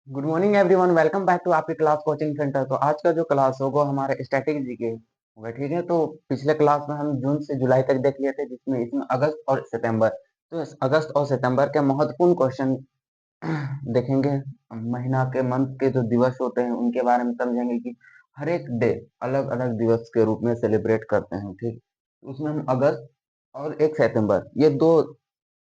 Good morning everyone, welcome back to आपकी class coaching centre. तो आज का जो क्लास होगा हमारे स्टैटिक जीके होगा, ठीक है। तो पिछले क्लास में हम जून से जुलाई तक देख लिए थे, जिसमें इसमें अगस्त और सितंबर, तो इस अगस्त और सितंबर के महत्वपूर्ण क्वेश्चन देखेंगे। महीना के मंथ के जो दिवस होते हैं उनके बारे में समझेंगे कि हर एक डे अलग अलग दिवस के रूप में सेलिब्रेट करते हैं, ठीक। उसमें हम अगस्त और एक सितंबर, ये दो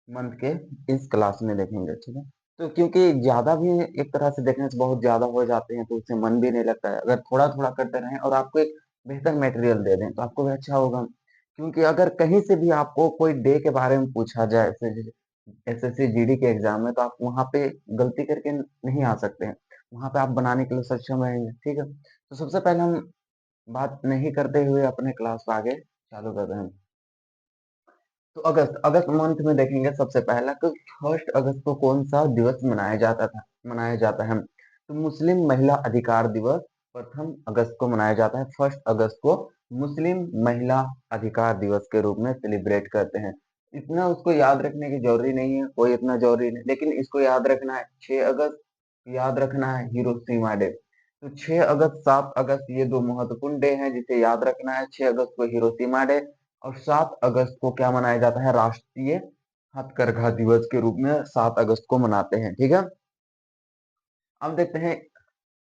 मंथ के इस क्लास में देखेंगे, ठीक है। तो क्योंकि ज्यादा भी एक तरह से देखने से बहुत ज्यादा हो जाते हैं तो उससे मन भी नहीं लगता है। अगर थोड़ा थोड़ा करते रहें और आपको एक बेहतर मटेरियल दे दें तो आपको भी अच्छा होगा। क्योंकि अगर कहीं से भी आपको कोई डे के बारे में पूछा जाए एसएससी जीडी के एग्जाम में, तो आप वहां पे गलती करके नहीं आ सकते हैं। वहां पे आप बनाने के लिए सक्षम रहेंगे, ठीक है। तो सबसे पहले हम बात नहीं करते हुए अपने क्लास को आगे चालू करते हैं। तो अगस्त अगस्त मंथ में देखेंगे सबसे पहला कि 1 अगस्त को कौन सा दिवस मनाया जाता है। तो मुस्लिम महिला अधिकार दिवस 1 अगस्त को मनाया जाता है। 1 अगस्त को मुस्लिम महिला अधिकार दिवस के रूप में सेलिब्रेट करते हैं। इतना उसको याद रखने की जरूरी नहीं है, कोई इतना जरूरी नहीं, लेकिन इसको याद रखना है। 6 अगस्त याद रखना है हिरोशिमा डे। तो 6 अगस्त 7 अगस्त ये दो महत्वपूर्ण डे हैं जिसे याद रखना है। 6 अगस्त को हिरोशिमा डे और 7 अगस्त को क्या मनाया जाता है, राष्ट्रीय हथकरघा दिवस के रूप में 7 अगस्त को मनाते हैं, ठीक है। अब देखते हैं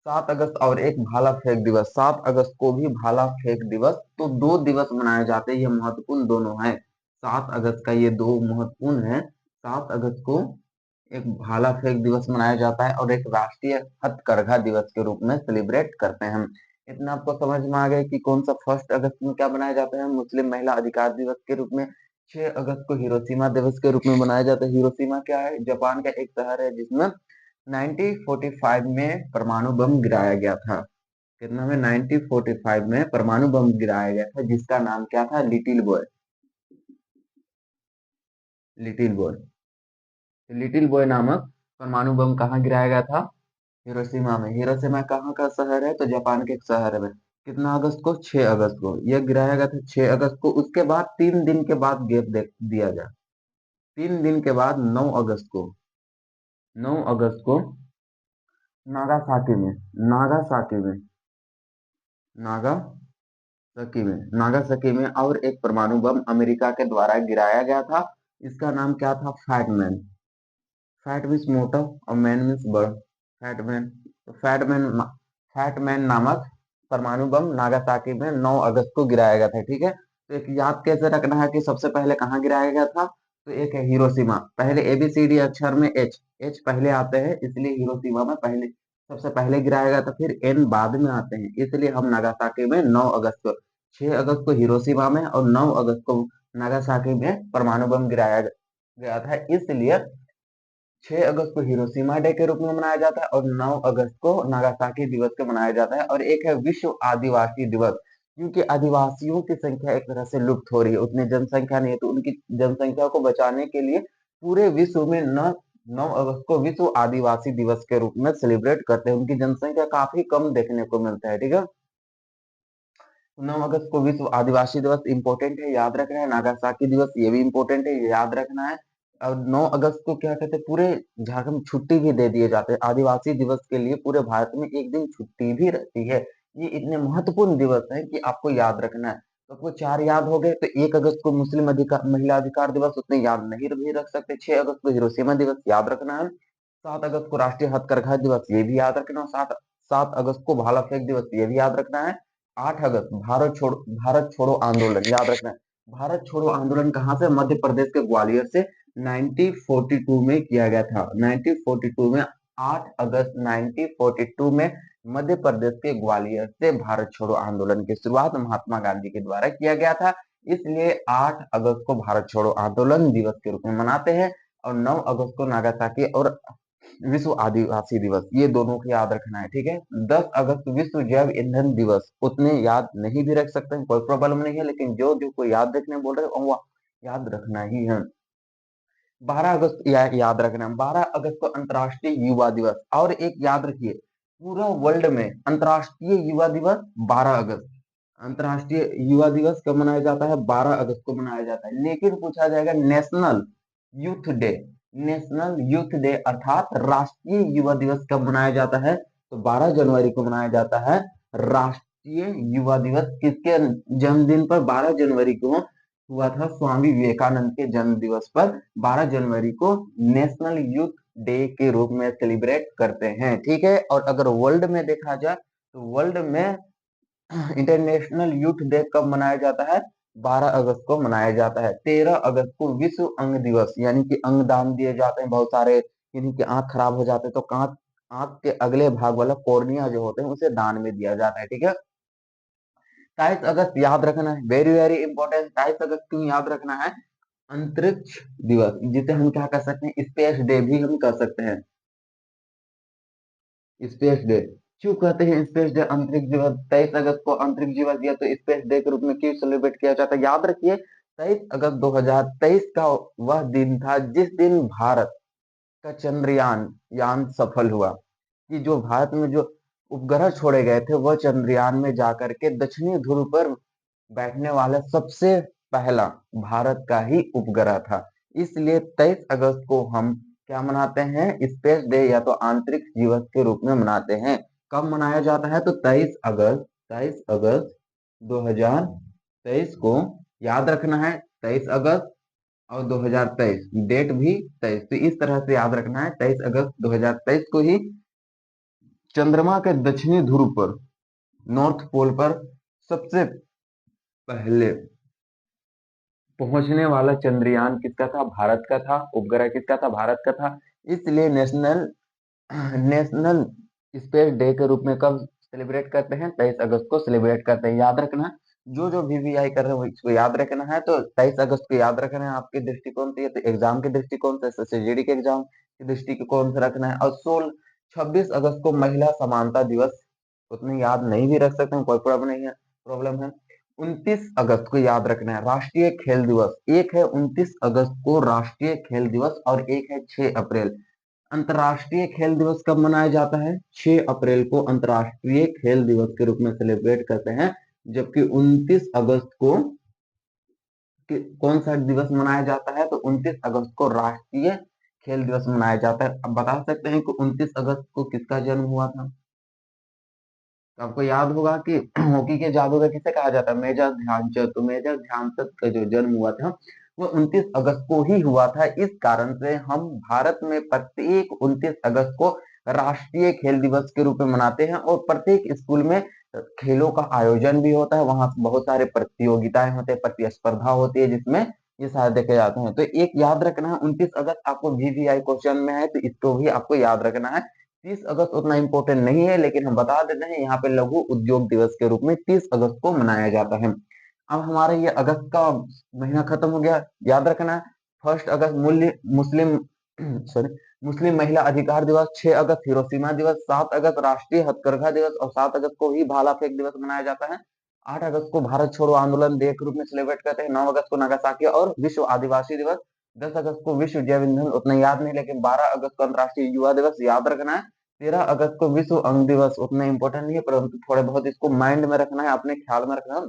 7 अगस्त और एक भाला फेंक दिवस। 7 अगस्त को भी भाला फेंक दिवस, तो दो दिवस मनाए जाते हैं, ये महत्वपूर्ण दोनों हैं। 7 अगस्त का ये दो महत्वपूर्ण है। 7 अगस्त को एक भाला फेंक दिवस मनाया जाता है और एक राष्ट्रीय हथकरघा दिवस के रूप में सेलिब्रेट करते हैं। इतना आपको समझ में आ गया कि कौन सा 1 अगस्त में क्या मनाया जाता है, मुस्लिम महिला अधिकार दिवस के रूप में। 6 अगस्त को हिरोशिमा दिवस के रूप में मनाया जाता है। हिरोशिमा क्या है, जापान का एक शहर है जिसमें 1945 में परमाणु बम गिराया गया था। कितना में, 1945 में परमाणु बम गिराया गया था, जिसका नाम क्या था, little boy. Little boy little boy नामक परमाणु बम कहाँ गिराया गया था, हिरोशिमा में। हिरोशिमा कहाँ का शहर है, तो जापान के एक शहर में। कितना अगस्त को, 6 अगस्त को यह गिराया गया था। 6 अगस्त को, उसके बाद 3 दिन के बाद दिया गया। 3 दिन के बाद 9 अगस्त को नागासाकी में नागासाकी में नागासाकी में और एक परमाणु बम अमेरिका के द्वारा गिराया गया था। इसका नाम क्या था, फैटमैन। फैट मीन्स मोटा और मैन मीन्स बड़, फैटमैन। तो फैटमैन नामक परमाणु बम नागासाकी में 9 अगस्त को गिराया गया था, ठीक है। तो एक याद कैसे रखना है कि सबसे पहले कहाँ गिराया गया था। तो एक है हिरोशिमा, पहले एबीसीडी अक्षर में एच एच पहले आते हैं, इसलिए हिरोशिमा में पहले सबसे पहले गिराया गया था, फिर एन बाद में आते हैं, इसलिए हम नागासाकी में 9 अगस्त को, 6 अगस्त को हिरोशिमा में और 9 अगस्त को नागासाकी में परमाणु बम गिराया गया था, इसलिए 6 अगस्त को हिरोशिमा डे के रूप में मनाया जाता है और 9 अगस्त को नागासाकी दिवस के मनाया जाता है। और एक है विश्व आदिवासी दिवस, क्योंकि आदिवासियों की संख्या एक तरह से लुप्त हो रही है, उतनी जनसंख्या नहीं है, तो उनकी जनसंख्या को बचाने के लिए पूरे विश्व में 9 अगस्त को विश्व आदिवासी दिवस के रूप में सेलिब्रेट करते हैं। उनकी जनसंख्या काफी कम देखने को मिलता है, ठीक है। 9 अगस्त को विश्व आदिवासी दिवस इंपॉर्टेंट है, याद रखना है। नागासाकी दिवस ये भी इंपॉर्टेंट है, ये याद रखना है। और 9 अगस्त को क्या कहते हैं, पूरे झारखंड में छुट्टी भी दे दिए जाते हैं। आदिवासी दिवस के लिए पूरे भारत में एक दिन छुट्टी भी रहती है। ये इतने महत्वपूर्ण दिवस हैं कि आपको याद रखना है। तो आपको चार याद हो गए। तो 1 अगस्त को मुस्लिम अधिकार महिला अधिकार दिवस, उतने याद नहीं भी रख सकते। 6 अगस्त को हिरोशिमा दिवस याद रखना है। 7 अगस्त को राष्ट्रीय हथकरघा दिवस ये भी याद रखना है। सात सात अगस्त को भाला फेंक दिवस ये भी याद रखना है। 8 अगस्त भारत छोड़ो आंदोलन याद रखना है। भारत छोड़ो आंदोलन कहाँ से, मध्य प्रदेश के ग्वालियर से 1942 में किया गया था। 1942 में 8 अगस्त 1942 में मध्य प्रदेश के ग्वालियर से भारत छोड़ो आंदोलन की शुरुआत महात्मा गांधी के द्वारा किया गया था, इसलिए 8 अगस्त को भारत छोड़ो आंदोलन दिवस के रूप में मनाते हैं। और 9 अगस्त को नागासाकी और विश्व आदिवासी दिवस, ये दोनों को याद रखना है, ठीक है। 10 अगस्त विश्व जैव ईंधन दिवस, उतने याद नहीं भी रख सकते हैं, कोई प्रॉब्लम नहीं है, लेकिन जो जो को याद रखने बोल रहे हैं वो याद रखना ही है। 12 अगस्त याद रखना है। 12 अगस्त को अंतर्राष्ट्रीय युवा दिवस। और एक याद रखिए, पूरा वर्ल्ड में अंतर्राष्ट्रीय युवा दिवस 12 अगस्त, अंतर्राष्ट्रीय युवा दिवस कब मनाया जाता है, 12 अगस्त को मनाया जाता है। लेकिन पूछा जाएगा national youth day, national youth day अर्थात राष्ट्रीय युवा दिवस कब मनाया जाता है? तो 12 जनवरी को मनाया जाता है राष्ट्रीय युवा दिवस। किसके जन्मदिन पर 12 जनवरी को हुआ था? स्वामी विवेकानंद के जन्म दिवस पर 12 जनवरी को नेशनल यूथ डे के रूप में सेलिब्रेट करते हैं। ठीक है, और अगर वर्ल्ड में देखा जाए तो वर्ल्ड में इंटरनेशनल यूथ डे कब मनाया जाता है? 12 अगस्त को मनाया जाता है। 13 अगस्त को विश्व अंग दिवस, यानी कि अंग दान दिए जाते हैं बहुत सारे, यानी कि आंख खराब हो जाते हैं तो आंख आंख के अगले भाग वाला कॉर्निया जो होते हैं उसे दान में दिया जाता है। ठीक है, 23 अगस्त याद रखना है, वेरी वेरी इंपॉर्टेंट। 23 अगस्त क्यों याद रखना है? अंतरिक्ष दिवस, जिसे हम क्या कर सकते हैं? स्पेस डे भी हम कर सकते हैं। स्पेस डे क्यों कहते हैं? स्पेस डे अंतरिक्ष दिवस, 23 अगस्त को अंतरिक्ष दिवस दिया तो स्पेस डे के रूप में क्यों सेलिब्रेट किया जाता है? याद रखिए, 23 अगस्त 2023 का वह दिन था जिस दिन भारत का चंद्रयान यान सफल हुआ। कि जो भारत में जो उपग्रह छोड़े गए थे वह चंद्रयान में जाकर के दक्षिणी ध्रुव पर बैठने वाला सबसे पहला भारत का ही उपग्रह था। इसलिए 23 अगस्त को हम क्या मनाते हैं? स्पेस डे या तो आंतरिक दिवस के रूप में मनाते हैं। कब मनाया जाता है? तो 23 अगस्त 2023 को याद रखना है। 23 अगस्त और 2023 डेट भी 23, तो इस तरह से याद रखना है। 23 अगस्त 2023 को ही चंद्रमा के दक्षिणी ध्रुव पर, नॉर्थ पोल पर सबसे पहले पहुंचने वाला चंद्रयान किसका था? भारत का था। उपग्रह किसका था? भारत का था। इसलिए नेशनल नेशनल स्पेस डे के रूप में कब सेलिब्रेट करते हैं? 23 अगस्त को सेलिब्रेट करते हैं। याद रखना, जो जो वीवीआई कर रहे हो इसको याद रखना है। तो 23 अगस्त को याद रखना है आपके दृष्टिकोण से, तो एग्जाम के दृष्टिकोण से, एसएससीजीडी के एग्जाम के दृष्टिकोण से रखना है। और 26 अगस्त को महिला समानता दिवस, उतने याद नहीं भी रख सकते हैं, कोई प्रॉब्लम है। 29 अगस्त को याद रखना है राष्ट्रीय खेल दिवस। एक है 29 अगस्त को राष्ट्रीय खेल दिवस और एक है 6 अप्रैल। अंतर्राष्ट्रीय खेल दिवस कब मनाया जाता है? 6 अप्रैल को अंतर्राष्ट्रीय खेल दिवस के रूप में सेलिब्रेट करते हैं। जबकि 29 अगस्त को कौन सा दिवस मनाया जाता है? तो 29 अगस्त को राष्ट्रीय खेल दिवस मनाया जाता है। अब बता सकते हैं कि 29 अगस्त को किसका जन्म हुआ था? तो आपको याद होगा कि हॉकी के जादूगर किसे कहा जाता है? मेजर ध्यानचंद। तो मेजर ध्यानचंद का जो जन्म हुआ था वो 29 अगस्त को ही हुआ था। इस कारण से हम भारत में प्रत्येक 29 अगस्त को राष्ट्रीय खेल दिवस के रूप में मनाते हैं और प्रत्येक स्कूल में खेलों का आयोजन भी होता है। वहां बहुत सारे प्रतियोगिताएं होते हैं, प्रतिस्पर्धा होती है जिसमें ये सारे देखे जाते हैं। तो एक याद रखना है, 29 अगस्त आपको वीवीआई क्वेश्चन में है तो इसको भी आपको याद रखना है। 30 अगस्त उतना इंपॉर्टेंट नहीं है लेकिन हम बता देते हैं, यहाँ पे लघु उद्योग दिवस के रूप में 30 अगस्त को मनाया जाता है। अब हमारा ये अगस्त का महीना खत्म हो गया। याद रखना है 1 अगस्त मूल्य मुस्लिम सॉरी मुस्लिम महिला अधिकार दिवस, 6 अगस्त हिरोशिमा दिवस, 7 अगस्त राष्ट्रीय हथकरघा दिवस और 7 अगस्त को ही भाला फेंक दिवस मनाया जाता है। 8 अगस्त को भारत छोड़ो आंदोलन डे के रूप में सेलिब्रेट करते हैं। 9 अगस्त को नागासाकी और विश्व आदिवासी दिवस। 10 अगस्त को विश्व जैव ईंधन, उतना याद नहीं, लेकिन 12 अगस्त को अंतर्राष्ट्रीय युवा दिवस याद रखना है। 13 अगस्त को विश्व अंग दिवस, उतना इंपॉर्टेंट नहीं है परंतु थोड़े बहुत इसको माइंड में रखना है, अपने ख्याल में रखना है।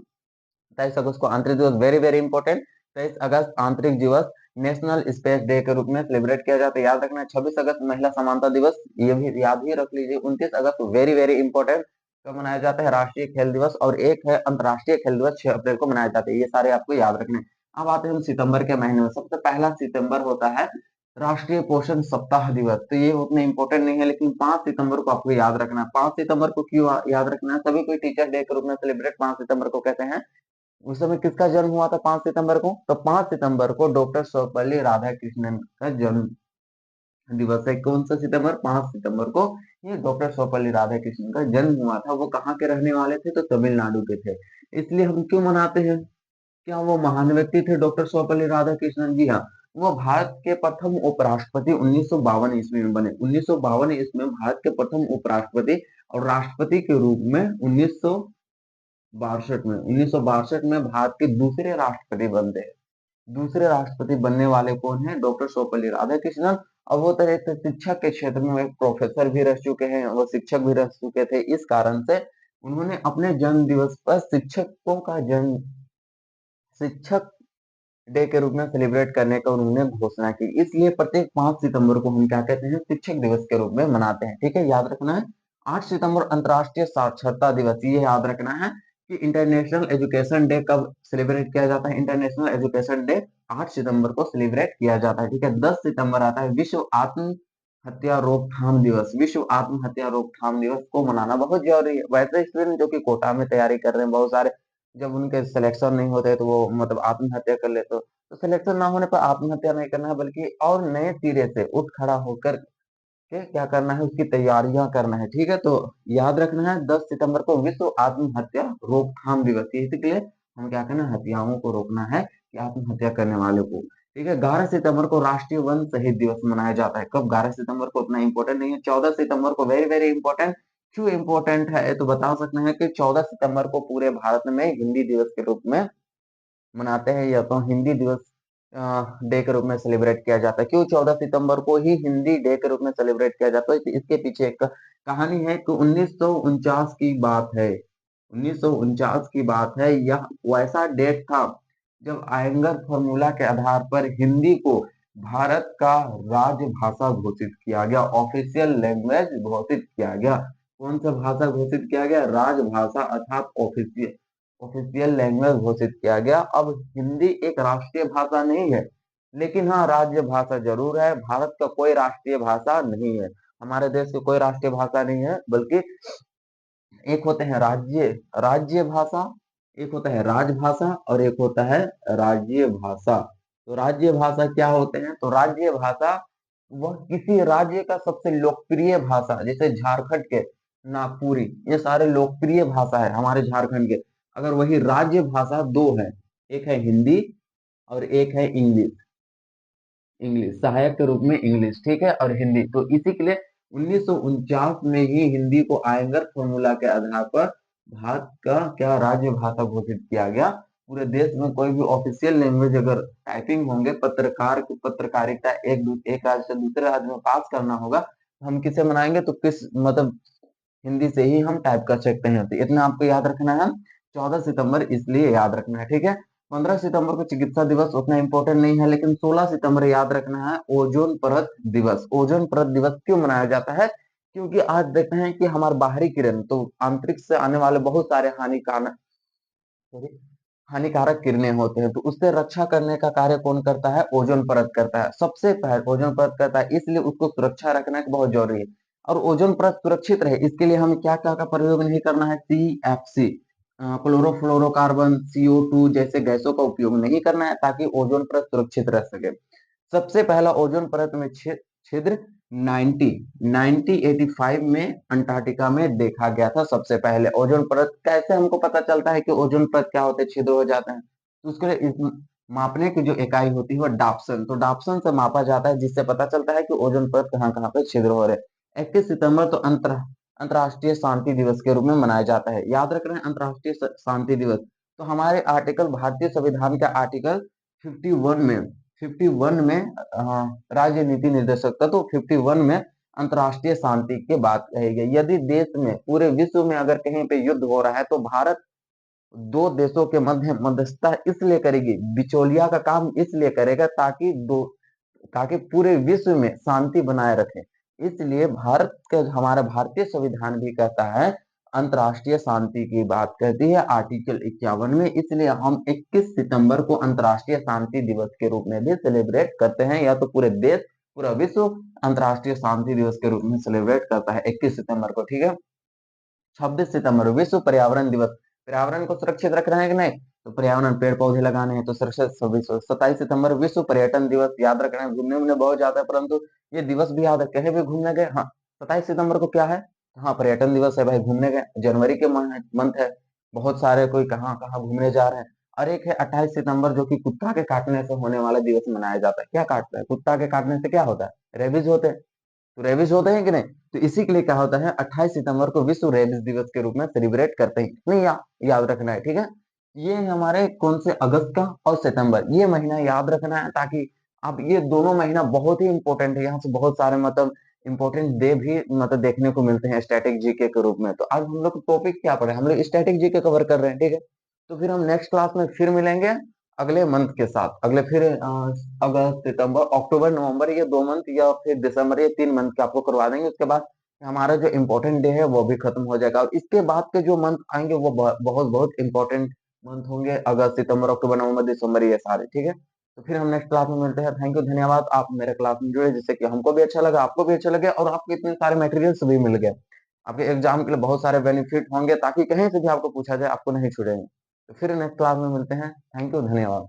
23 अगस्त को आंतरिक दिवस, वेरी वेरी इंपॉर्टेंट। 23 अगस्त आंतरिक दिवस नेशनल स्पेस डे के रूप में सेलिब्रेट किया जाता है, याद रखना है। 26 अगस्त महिला समानता दिवस, ये भी याद ही रख लीजिए। 29 अगस्त वेरी वेरी इंपॉर्टेंट, कब मनाया जाता है? राष्ट्रीय खेल दिवस। और एक है अंतर्राष्ट्रीय खेल दिवस, 6 अप्रैल को मनाया जाता है। ये सारे आपको याद रखने हैं। अब आते हैं हम सितंबर के महीने में। सबसे पहला सितंबर होता है राष्ट्रीय पोषण सप्ताह दिवस। तो ये उतने इंपॉर्टेंट नहीं है लेकिन 5 सितंबर को आपको याद रखना है। 5 सितंबर को क्यों याद रखना है? सभी कोई टीचर डे के रूप में सेलिब्रेट 5 सितंबर को कहते हैं। उस समय किसका जन्म हुआ था 5 सितंबर को? तो 5 सितंबर को डॉक्टर सर्वपल्ली राधाकृष्णन का जन्म दिवस है। कौन सा सितंबर? 5 सितंबर को ये डॉक्टर सर्वपल्ली राधाकृष्णन का जन्म हुआ था। वो कहाँ के रहने वाले थे? तो तमिलनाडु के थे। इसलिए हम क्यों मनाते हैं? क्या वो महान व्यक्ति थे डॉक्टर सर्वपल्ली राधाकृष्णन? जी हाँ, वो भारत के प्रथम उपराष्ट्रपति 1952 ईस्वी में बने। 1952 ईस्वी में भारत के प्रथम उपराष्ट्रपति और राष्ट्रपति के रूप में 1962 में भारत के दूसरे राष्ट्रपति बनते हैं। दूसरे राष्ट्रपति बनने वाले कौन है? डॉक्टर सर्वपल्ली राधाकृष्णन। और वो तरह से शिक्षा के क्षेत्र में एक प्रोफेसर भी रह चुके हैं, वो शिक्षक भी रह चुके थे। इस कारण से उन्होंने अपने जन्म दिवस पर शिक्षक डे के रूप में सेलिब्रेट करने का उन्होंने घोषणा की। इसलिए प्रत्येक 5 सितंबर को हम क्या कहते हैं, शिक्षक दिवस के रूप में मनाते हैं। ठीक है, याद रखना है। 8 सितंबर अंतर्राष्ट्रीय साक्षरता दिवस, ये याद रखना है कि इंटरनेशनल एजुकेशन डे कब सेलिब्रेट किया जाता है। इंटरनेशनल एजुकेशन डे 8 सितंबर को सेलिब्रेट किया जाता है। ठीक है, 10 सितंबर आता है विश्व आत्महत्या रोकथाम दिवस। विश्व आत्महत्या रोकथाम दिवस को मनाना बहुत जरूरी है। वैसे स्टूडेंट जो कि कोटा में तैयारी कर रहे हैं बहुत सारे, जब उनके सिलेक्शन नहीं होते तो वो मतलब आत्महत्या कर लेते, तो सिलेक्शन ना होने पर आत्महत्या नहीं करना है, बल्कि और नए सिरे से उठ खड़ा होकर के क्या करना है, उसकी तैयारियां करना है। ठीक है, तो याद रखना है 10 सितंबर को विश्व आत्महत्या रोकथाम दिवस है। इसके लिए हम क्या करना है, हत्याओं को रोकना है कि आत्महत्या करने वाले को। ठीक है, 11 सितंबर को राष्ट्रीय वन शहीद दिवस मनाया जाता है। कब? 11 सितंबर को उतना इंपॉर्टेंट नहीं है। 14 सितंबर को वेरी वेरी इंपॉर्टेंट। क्यों इंपॉर्टेंट है तो बता सकते हैं कि 14 सितंबर को पूरे भारत में हिंदी दिवस के रूप में मनाते हैं, या तो हिंदी दिवस डे के रूप में सेलिब्रेट किया जाता है। क्यों 14 सितंबर को ही हिंदी डे के रूप में सेलिब्रेट किया जाता है? तो इसके पीछे एक कहानी है कि 1949 की बात है। 1949 की बात है। यह वैसा डेट था जब आयंगर फॉर्मूला के आधार पर हिंदी को भारत का राजभाषा घोषित किया गया, ऑफिशियल लैंग्वेज घोषित किया गया। कौन सा भाषा घोषित किया गया? राजभाषा, अर्थात ऑफिशियल ऑफिशियल लैंग्वेज घोषित किया गया। अब हिंदी एक राष्ट्रीय भाषा नहीं है, लेकिन हाँ राज्य भाषा जरूर है। भारत का कोई राष्ट्रीय भाषा नहीं है, हमारे देश की कोई राष्ट्रीय भाषा नहीं है, बल्कि एक होते हैं राज्य राज्य भाषा, एक होता है राजभाषा, और एक होता है राज्य भाषा। तो राज्य भाषा क्या होते हैं? तो राज्य भाषा वह किसी राज्य का सबसे लोकप्रिय भाषा, जैसे झारखंड के नागपुरी, ये सारे लोकप्रिय भाषा है हमारे झारखंड के। अगर वही राज्य भाषा दो है, एक है हिंदी और एक है इंग्लिश। इंग्लिश सहायक के रूप में इंग्लिश, ठीक है, और हिंदी। तो इसी के लिए 1949 में ही हिंदी को आयंगर फॉर्मूला के आधार पर भारत का क्या राज्य भाषा घोषित किया गया। पूरे देश में कोई भी ऑफिशियल लैंग्वेज अगर टाइपिंग होंगे, पत्रकार की पत्रकारिता एक राज्य से दूसरे राज्य में पास करना होगा, तो हम किसे मनाएंगे? तो किस मतलब हिंदी से ही हम टाइप कर सकते हैं। तो इतना आपको याद रखना है। 14 सितंबर इसलिए याद रखना है, ठीक है। 15 सितंबर को चिकित्सा दिवस उतना इंपॉर्टेंट नहीं है, लेकिन 16 सितंबर याद रखना है ओजोन परत दिवस। ओजोन परत दिवस क्यों मनाया जाता है? क्योंकि आज देखते हैं कि हमारे बाहरी किरण, तो अंतरिक्ष से आने वाले बहुत सारे हानिकारक किरणें होते हैं, तो उससे रक्षा करने का कार्य कौन करता है? ओजोन परत करता है। सबसे पहले ओजोन परत करता है, इसलिए उसको सुरक्षा रखना बहुत जरूरी है। और ओजोन परत सुरक्षित रहे इसके लिए हमें क्या क्या का प्रयोग नहीं करना है? CFC, क्लोरोफ्लोरोकार्बन, CO2 जैसे गैसों का उपयोग नहीं करना है, ताकि ओजोन परत सुरक्षित रह सके। सबसे पहला ओजोन परत में छिद्र 1985 में अंटार्कटिका में देखा गया था। सबसे पहले ओजोन परत कैसे हमको पता चलता है कि ओजोन परत क्या होते हैं, छिद्र हो जाते हैं? तो उसके लिए मापने की जो इकाई होती है वो डाप्सन, तो डाप्सन से मापा जाता है, जिससे पता चलता है कि ओजोन परत कहाँ कहाँ पे छिद्र हो रहे। 21 सितंबर तो अंतरराष्ट्रीय शांति दिवस के रूप में मनाया जाता है। याद रख रहे हैं अंतरराष्ट्रीय शांति दिवस। तो हमारे आर्टिकल, भारतीय संविधान का आर्टिकल 51 में राज्य नीति निर्देशक का, तो 51 में अंतरराष्ट्रीय शांति की बात कही गई। यदि देश में पूरे विश्व में अगर कहीं पे युद्ध हो रहा है, तो भारत दो देशों के मध्य मध्यस्थता इसलिए करेगी, बिचौलिया का काम इसलिए करेगा, ताकि पूरे विश्व में शांति बनाए रखे। इसलिए भारत का, हमारा भारतीय संविधान भी कहता है, अंतरराष्ट्रीय शांति की बात कहती है आर्टिकल 51 में। इसलिए हम 21 सितंबर को अंतरराष्ट्रीय शांति दिवस के रूप में भी सेलिब्रेट करते हैं, या तो पूरे देश, पूरा विश्व अंतरराष्ट्रीय शांति दिवस के रूप में सेलिब्रेट करता है 21 सितंबर को, ठीक है। 26 सितंबर विश्व पर्यावरण दिवस। पर्यावरण को सुरक्षित रखना है कि नहीं? तो पर्यावरण, पेड़ पौधे लगाने हैं, तो सुरक्षित। 27 सितंबर विश्व पर्यटन दिवस। याद रखना है, घूमने उमने बहुत जाता है, परंतु ये दिवस भी याद है, कहीं भी घूमने गए। हाँ, 27 सितंबर को क्या है? हाँ, पर्यटन दिवस है भाई, घूमने गए। जनवरी के मंथ है, बहुत सारे कोई कहाँ कहाँ घूमने जा रहे हैं। और एक है 28 सितंबर, जो कि कुत्ता के काटने से होने वाला दिवस मनाया जाता है। क्या काटता है? कुत्ता के काटने से क्या होता है? रेबीज होते हैं। तो रेबिस होते हैं कि नहीं? तो इसी के लिए क्या होता है, 28 सितंबर को विश्व रेबिस दिवस के रूप में सेलिब्रेट करते हैं। नहीं याद रखना है, ठीक है। ये हमारे कौन से, अगस्त का और सितंबर, ये महीना याद रखना है, ताकि अब ये दोनों महीना बहुत ही इंपॉर्टेंट है। यहाँ से बहुत सारे मतलब इंपॉर्टेंट डे भी मतलब देखने को मिलते हैं स्टैटिक जीके के रूप में। तो आज हम लोग टॉपिक क्या पढ़े? हम लोग स्टैटिक जीके कवर कर रहे हैं, ठीक है। तो फिर हम नेक्स्ट क्लास में फिर मिलेंगे। अगले मंथ के साथ, अगले फिर अगस्त, सितंबर, अक्टूबर, नवंबर, ये 2 मंथ या फिर दिसंबर, ये 3 मंथ के आपको करवा देंगे। उसके बाद हमारा जो इम्पोर्टेंट डे है वो भी खत्म हो जाएगा और इसके बाद के जो मंथ आएँगे वो बहुत इम्पोर्टेंट मंथ होंगे। अगस्त, सितंबर, अक्टूबर, नवंबर, दिसंबर, ये सारे, ठीक है? तो फिर हम नेक्स्ट क्लास में मिलते हैं। थैंक यू, धन्यवाद। आप मेरे क्लास में जुड़े जिससे कि हमको भी अच्छा लगा, आपको भी अच्छा लगे और आपको इतने सारे मटेरियल्स भी मिल गए। आपके एग्ज़ाम के लिए बहुत सारे बेनिफिट होंगे ताकि कहीं से भी आपको पूछा जाए, आपको नहीं छूटेंगे। तो फिर नेक्स्ट क्लास में मिलते हैं। थैंक यू, धन्यवाद।